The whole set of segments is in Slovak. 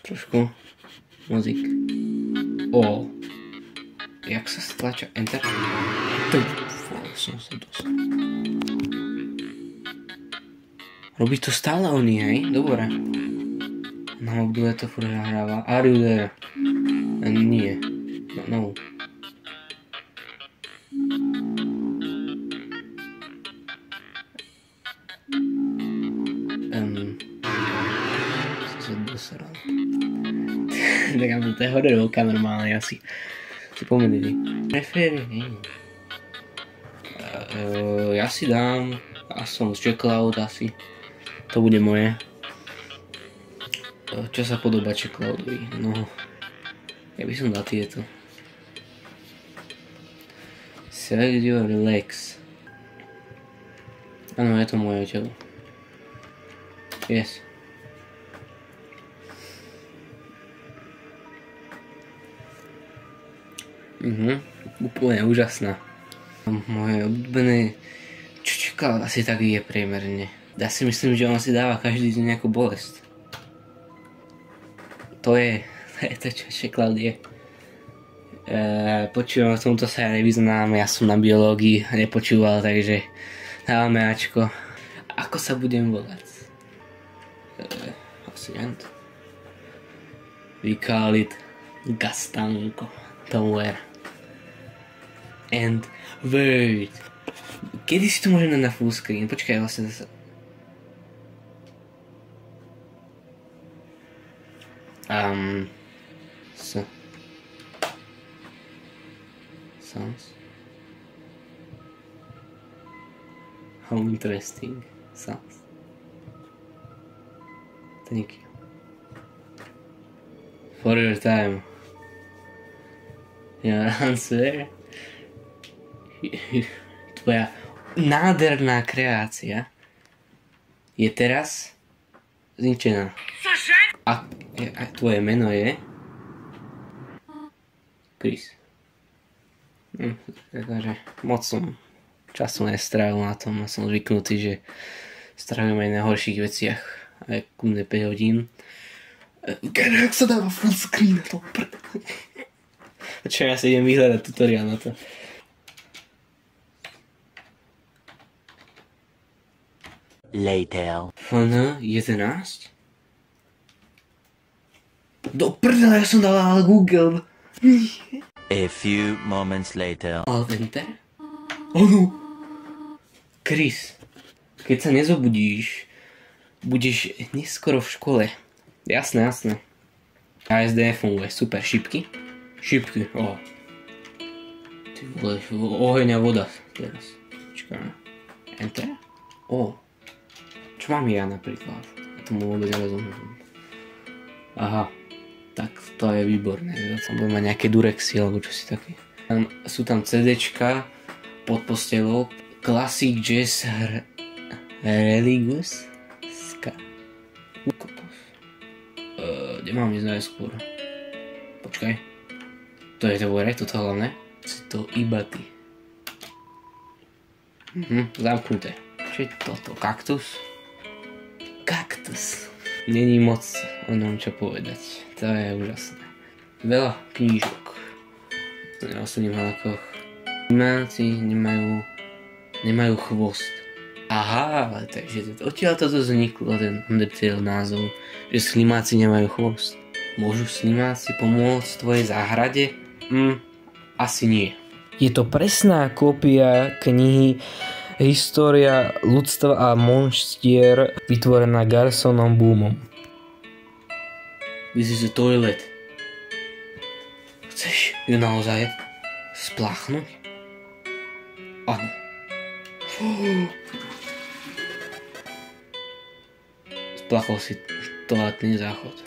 Trošku. Muzik. O. Jak sa stlača Enter? Som sa dostal. Robí to stále oni, hej? Dobre. Na mobile to furt nahráva. Are you there? Nie. No. Som sa dosral. Tak ja to je hoderovka normálne asi. Si pomenili. Preferujem. Ja si dám som z Checkloud asi. To bude moje. Čo sa podobá Checkloudovi? No, ja by som dal tieto. Select your relax. Áno, je to moje telo. Yes. Úplne úžasná. Moje obľúbené, čo čakal, asi tak je priemerne. Ja si myslím, že on si dáva každý deň nejakú bolesť. To je to, čo Checkloud je. Počúvam, v tomto sa ja nevyznám, ja som na biológii nepočúval, takže dávame Ačko. Ako sa budem volať? Asi Ant. We call it Gastanko. Tower. And wait. Kedy si to môžem dať na full screen? Počkaj, vlastne zase. Sounds. How interesting sounds. Thank you. For your time. Your answer. Tvoja nádherná kreácia je teraz zničená. A tvoje meno je Chris. Takže moc som času nestrávil na tom, som zvyknutý, že strávim aj na horších veciach aj kľudne 5 hodín. Jak sa dáva full screen na to? Čo ja si idem vyhľadať tutoriál na to. Later. FN 11? Do prdela, ja som dal Google. A few moments later. Alt Enter? Ono. Chris, keď sa nezobudíš, budeš neskoro v škole. Jasné. ASD funguje, super, šipky. Šipky, Ty vole, oheň a voda teraz. Počkaj. Enter? Čo mám ja napríklad? Ja tomu vôbec nerozumiem. Aha, tak to je výborné. Budem mať nejaké durexy alebo čo si také. Sú tam CDčka pod postelou. Classic Jazz Religious Ska. Kde mám ísť najskôr? Počkaj. To je toto hlavné. Si to iba ty. Zamknuté. Čo je toto? Kaktus? Kaktus. Není moc o ňom čo povedať. To je úžasné. Veľa knížok. Na osobných hľakoch. Animáci nemajú chvost. Aha, takže odtiaľ toto vzniklo, ten Undertale názov, že slimáci nemajú chvost. Môžu slimáci pomôcť tvojej záhrade? Asi nie. Je to presná kópia knihy História ľudstva a monštier, vytvorená Garsonom Boomom. This is a toilet. Chceš ju naozaj spláchnuť? Áno. Splachol si toaletný záchod.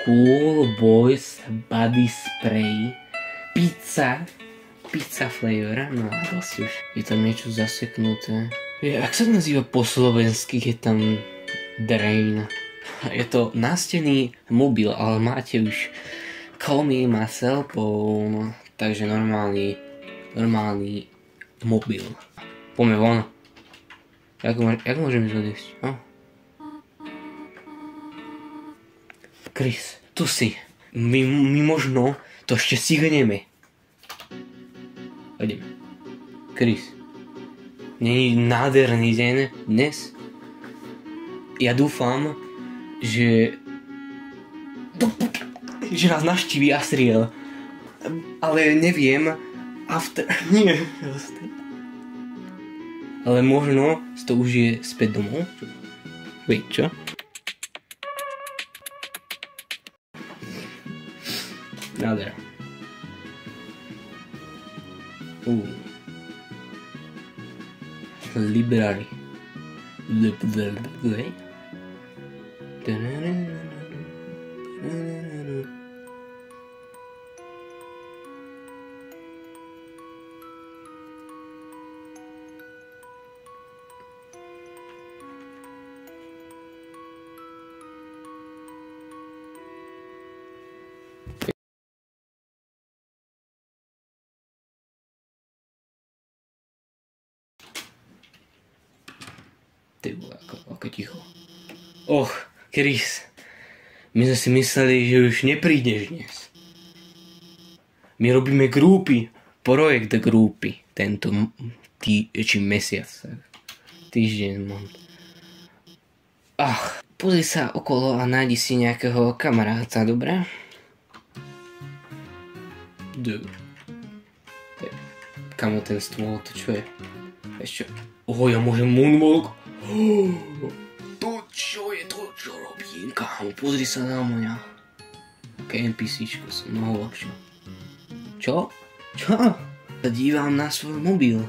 Cool Boys Body Spray. Pizza flavor, no dosť už. Je tam niečo zaseknuté. Jak sa nazýva po slovensky, je tam drain. Je to nástený mobil, ale máte už call me my cell phone, takže normálny mobil. Poďme von. Jak môžem ísť odísť? Chris, tu si. My možno to ešte stihneme. Ideme. Chris, nie je nádherný deň dnes? Ja dúfam, že nás navštíví Asriel. Ale neviem, nie. Ale možno to už je späť domov. Wait, čo? Nádhera. Library. Ty vole, ako ticho. Och, Chris. My sme si mysleli, že už neprídeš dnes. My robíme grupy. Projekt grupy. Tento mesiac. Týždeň mám. Pozri sa okolo a nájdi si nejakého kamaráta, dobré? Dobre. Kamo ten stôl, to čo je? Ešte. Ja môžem moonwalk. To čo je to, čo robím? Kámo, pozri sa na mňa. Také NPCčko som mnoho lepšie. Čo? Čo? Sa dívam na svoj mobil.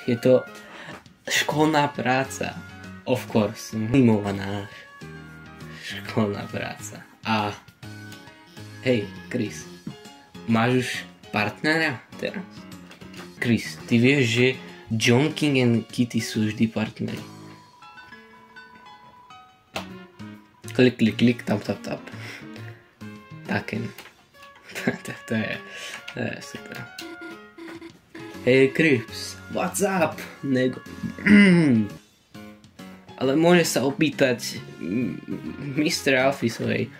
Je to školná práca. Of course, mimovaná školná práca. A hej, Chris, máš už partnera teraz? Chris, ty vieš, že John King and Kitty sú vždy partneri. Klik, klik, klik, tap, tap, tap. Taken. To je super. Hey Chris, what's up, nego? Ale môže sa opýtať Mr. Alfisovej,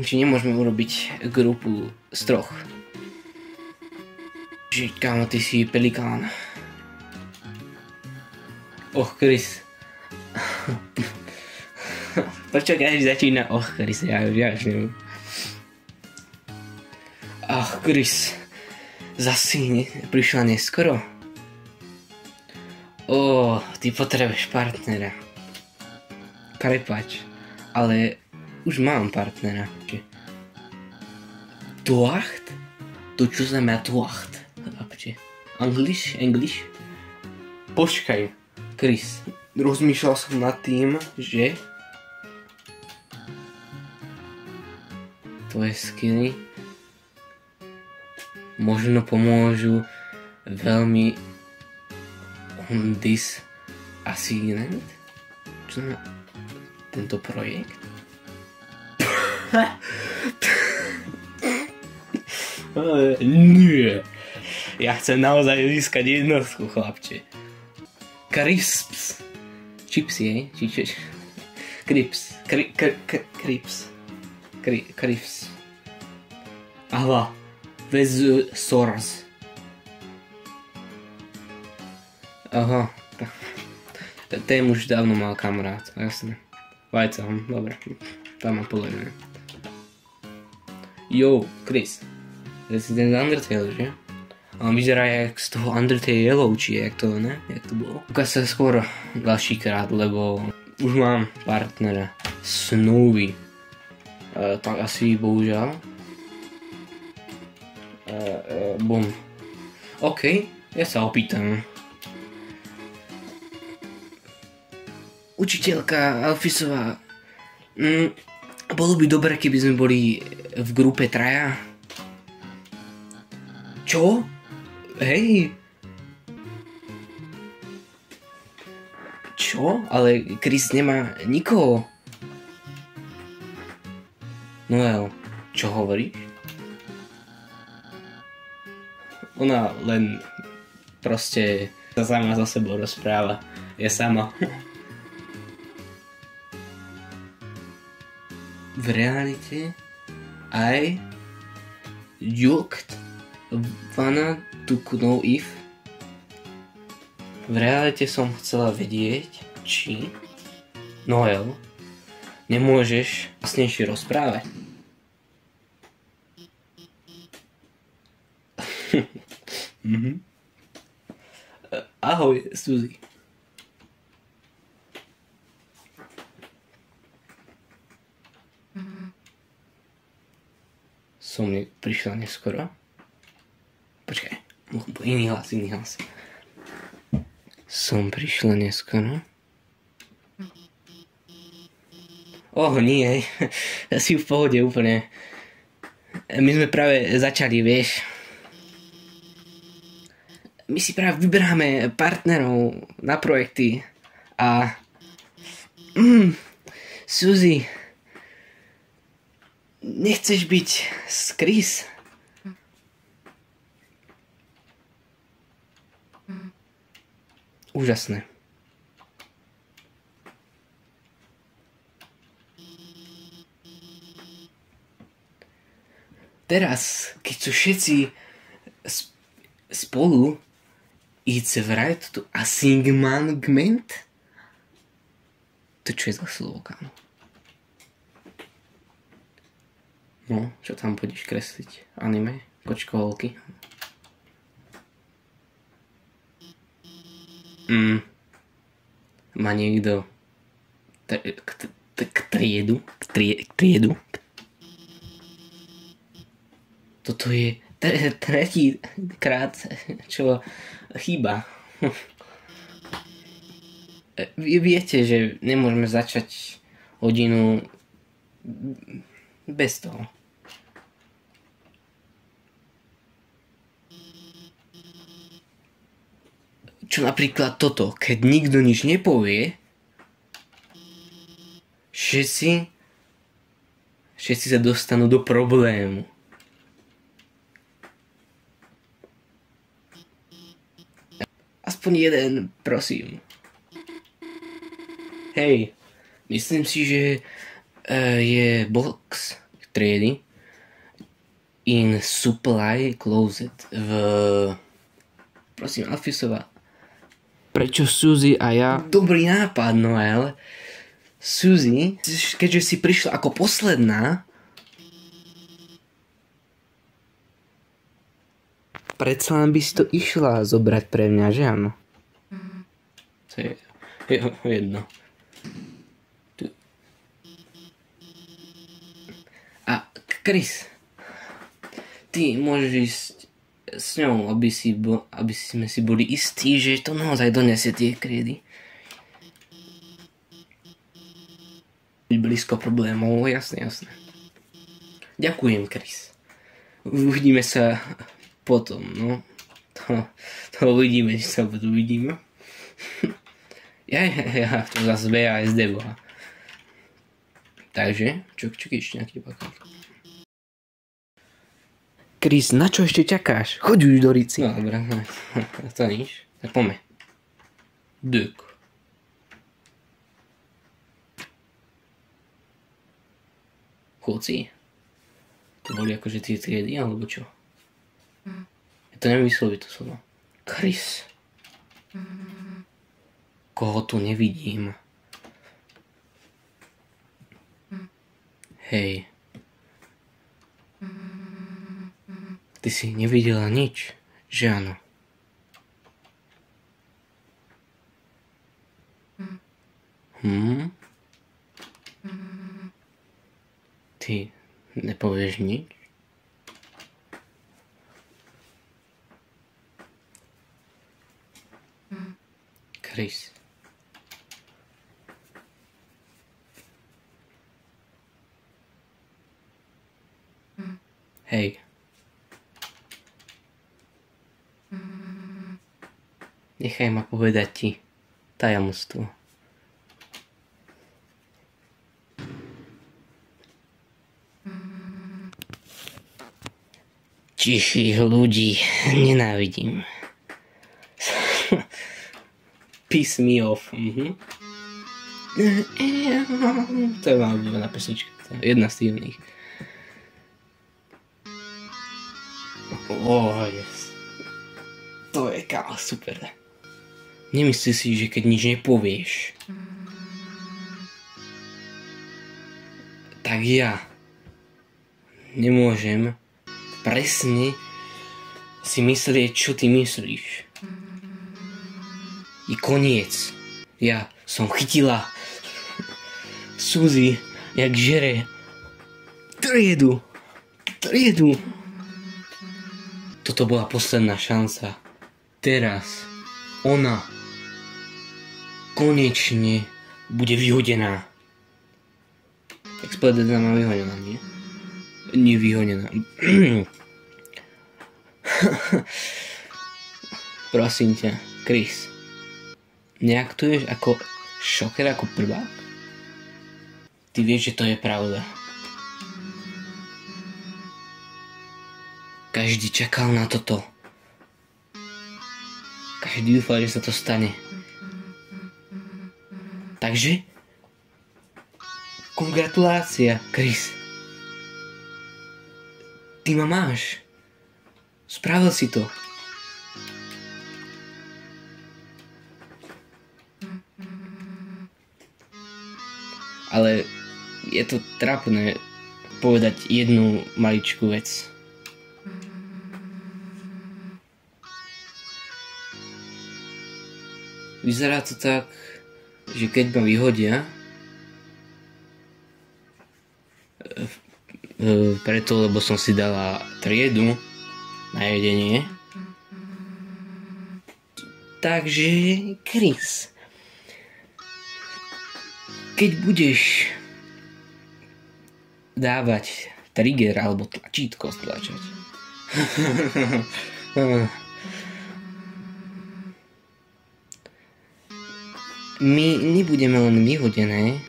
či nemôžeme urobiť grupu z troch. Že kámo, ty si pelikán. Chris. Prečo každý začína Chris, ja už neviem. Chris. Zasi prišla neskoro. Ty potrebuješ partnera. Prepáč, ale už mám partnera. Tuacht? To čo znamená tuacht? English? Počkaj, Chris, rozmýšľal som nad tým, že tvoje skiny možno pomôžu veľmi on this assignment? Čo znamená tento projekt? Nie. Ja chcem naozaj získať jednotku, chlapče. Crisps. Chipsy, Crips. Crips. Aha. Bez Source. Aha. Ten už dávno mal kamarát, jasne. Vajca, dobre. Tam ma poležuje. Jo, Chris. To si ten Undertale, že? On vyzerá jak z toho Undertale Yellow, či jak to, ne? Jak to bolo? Ukáž sa skôr ďalší krát, lebo už mám partnera. Snowy. Tak asi bohužiaľ. Bum. OK, ja sa opýtam. Učiteľka Alfisová. Bolo by dobre, keby sme boli v grupe traja. Čo? Hej. Čo? Ale Chris nemá nikoho. Noel, čo hovoríš? Ona len proste sa sama za sebou rozpráva. Je sama. v realite I juked wanna to know if v realite som chcela vedieť, či Noel, nemôžeš vlastnejšie rozprávať. Ahoj, Suzy. Som prišla neskoro. Počkaj, iný hlas. Som prišla neskoro. Nie, si v pohode úplne. My sme práve začali, vieš. My si práve vyberáme partnerov na projekty a... Suzy, nechceš byť s Chris? Úžasné. Teraz, keď sú všetci spolu, it's right to assignment? To čo je za slovo, kámo? No, čo tam budeš kresliť? Anime? Kočkoholky? Má niekto k triedu? Toto je tretí krát, čo chýba. Vy viete, že nemôžeme začať hodinu bez toho. Čo napríklad toto, keď nikto nič nepovie, všetci sa dostanú do problému. Aspoň jeden, prosím. Hej, myslím si, že je box triedy in supply closet prosím, Alfisova. Prečo Suzy a ja? Dobrý nápad, Noel. Suzy, keďže si prišla ako posledná, predsa len by si to išla zobrať pre mňa, že áno? To je jedno. A Chris, ty môžeš ísť s ňou, aby sme si boli istí, že to naozaj donesie tie kriedy. Byť blízko problémov, jasné. Ďakujem, Chris. Uvidíme sa potom, no. To uvidíme, či sa uvidíme. Ja, to zase VASD bola. Takže, čo ešte nejaký bakal? Chris, na čo ešte čakáš? Choď už do Rici. No, dobré, to nič. Tak poďme. Dök. Chôci? To boli akože tie triedy, alebo čo? Ja to nevymyslel by to slovo. Chris. Koho tu nevidím? Hej. Ty si nevidela nič, že áno? Ty nepovieš nič? Chris. Hej. Nechaj ma povedať ti tajomstvo. Tichých ľudí nenávidím. Piss me off. To je má obľúbená pesnička. Jedna z tých nich. Yes. To je kámo super. Nemyslí si, že keď nič nepovieš, tak ja nemôžem presne si myslieť, čo ty myslíš. I koniec. Ja som chytila Suzy, jak žere triedu. Toto bola posledná šanca. Teraz ona konečne bude vyhodená. Explodená má vyhodená, nie? Nie vyhodená. Prosím ťa, Chris. Neaktuješ ako šoker, ako prvák? Ty vieš, že to je pravda. Každý čakal na toto. Každý dúfal, že sa to stane. Takže? Kongratulácia, Chris. Ty ma máš. Spravil si to. Ale je to trápne povedať jednu maličkú vec. Vyzerá to tak, že keď ma vyhodia, preto, lebo som si dala triedu na jedenie. Takže, Chris, keď budeš dávať trigger alebo tlačítko stlačať, my nebudeme len vyhodené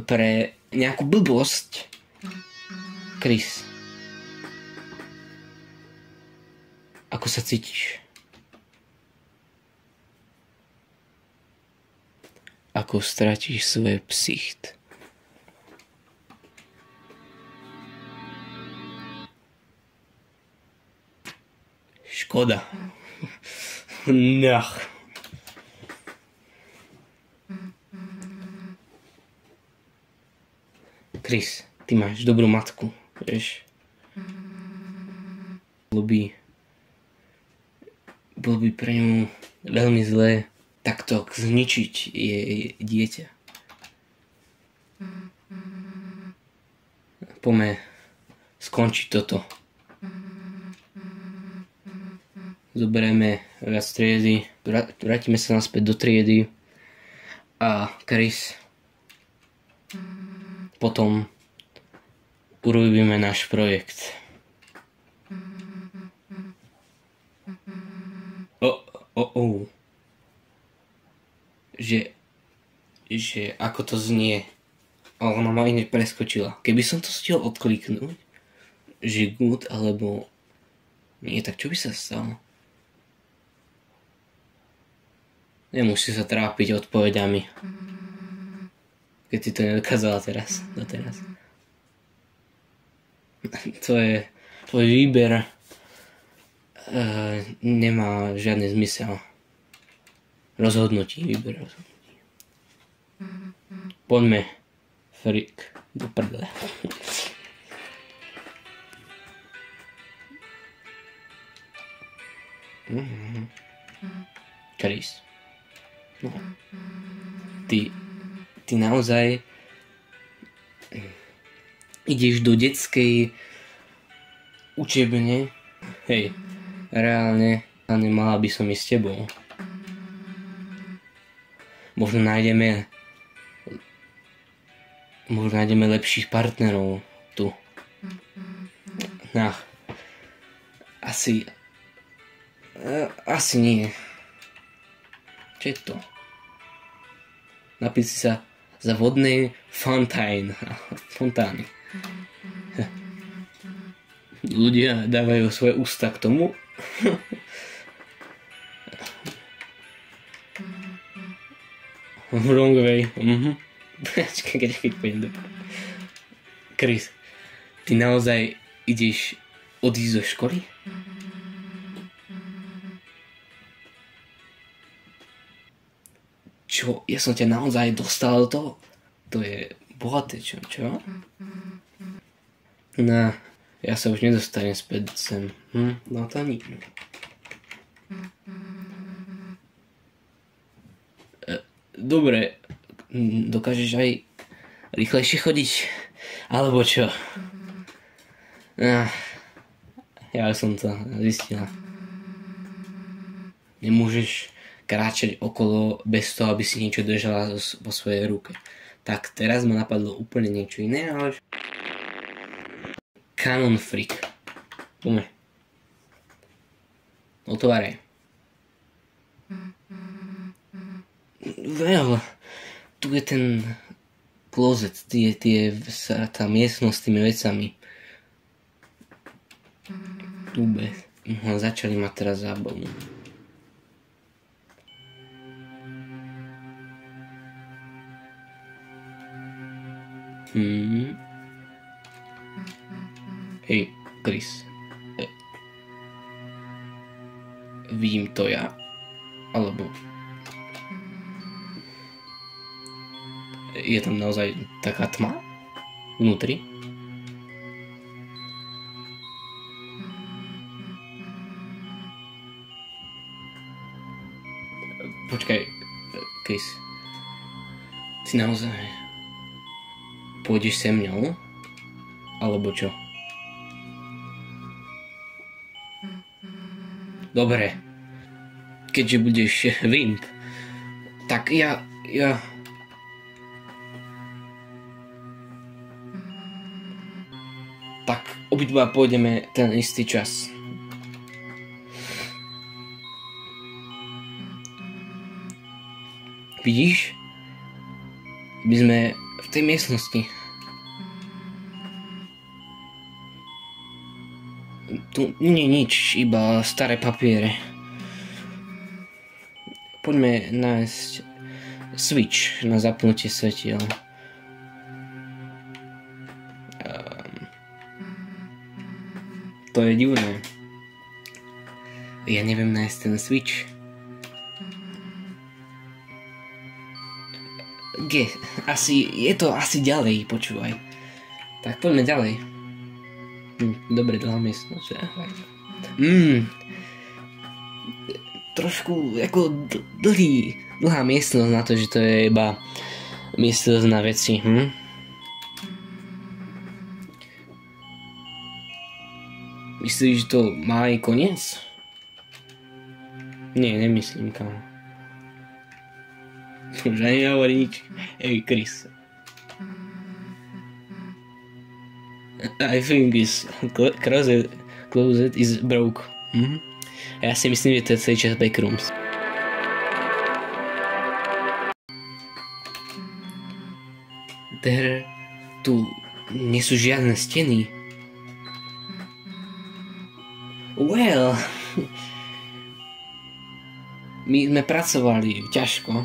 pre nejakú blbosť. Chris, ako sa cítiš? Ako stratíš svoje ksicht? Škoda. Nech. Chris, ty máš dobrú matku, vieš? Bolo by pre ňu veľmi zlé takto zničiť jej dieťa. Poďme skončiť toto. Zoberieme viac triedy, vrátime sa naspäť do triedy a Chris, potom urobíme náš projekt. Že ako to znie. Ona ma iné preskočila. Keby som to stihol odkliknúť, že good alebo nie, tak čo by sa stalo? Nemusí sa trápiť odpovedami. Keď si to nedokázala doteraz. To je tvoj výber. Nemá žiadny zmysel. Výber rozhodnutí. Poďme, Frik, do prdele. Chris. No. Ty naozaj ideš do detskej učebne. Hej, reálne mala by som ísť s tebou. Možno nájdeme lepších partnerov tu. Asi nie. Čo je to? Napiť si sa za vodnej fontány. Ľudia dávajú svoje ústa k tomu. Wrong way. Počkaj, keď pôjdem do... Chris, ty naozaj ideš odísť zo školy? Čo? Ja som ťa naozaj dostal do toho? To je bohaté, čo? No, ja sa už nedostanem späť sem. No to nič. Dobre, dokážeš aj rýchlejšie chodiť? Alebo čo? Ja som to zistila. Nemôžeš kráčať okolo bez toho, aby si niečo držala vo svojej ruke. Tak teraz ma napadlo úplne niečo iné, ale... Cannon Freak. Poďme. Otváraj. Well, tu je ten klozet, tá miestnosť s tými vecami. Vôbec. Začali ma teraz zábavu. Hej, Chris. Vidím to ja? Alebo... Je tam naozaj taká tma? Vnútri? Počkaj, Chris. Ty naozaj... Pôjdeš se mňou? Alebo čo? Dobre. Keďže budeš vimp, tak ja... Tak obidva pôjdeme ten istý čas. Vidíš? My sme v tej miestnosti. Tu nie je nič, iba staré papiere. Poďme nájsť switch na zapnutie svetiel. To je divné. Ja neviem nájsť ten switch. Je to asi ďalej, počúvaj. Tak poďme ďalej. Dobre, dlhá miestnosť. Trošku ako dlhá miestnosť na to, že to je iba miestnosť na veci. Myslíš, že to má aj koniec? Nie, nemyslím, kam. Už ani nehovorí nič. Hey, Chris. I think this closet is broke. Ja si myslím, že to je celý čas backrooms. Tu nie sú žiadne steny. Well, my sme pracovali ťažko,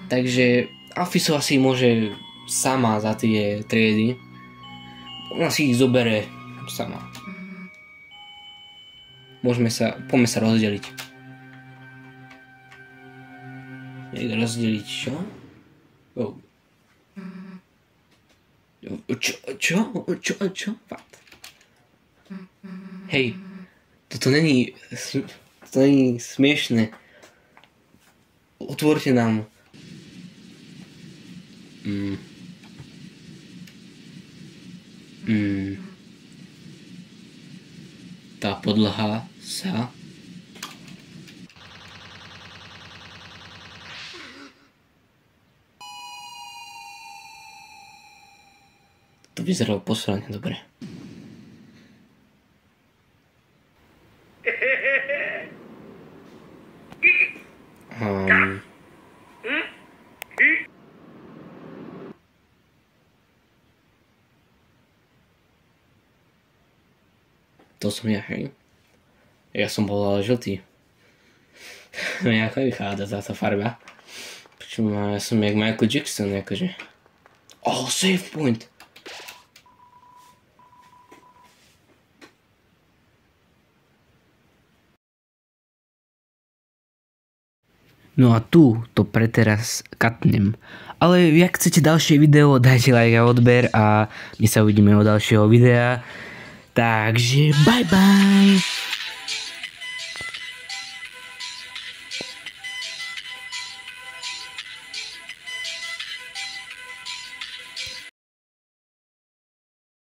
takže Alfiso asi môže sama za tie triedy. Ona si ich zobere sama. Poďme sa rozdeliť. Rozdeliť čo? Čo? Fakt? Hej, toto není smiešné. Otvorte nám. Tá podlaha sa... To vyzeralo posledne dobre. To som ja, hej. Ja som bol ale žltý. Nejako vychádza táto farba. Čo má, ja som jak Michael Jackson, akože. Oh, save point. No a tu to pre teraz katnem. Ale ak chcete ďalšie video, dajte like a odber a my sa uvidíme o ďalšieho videa. Takže bye bye.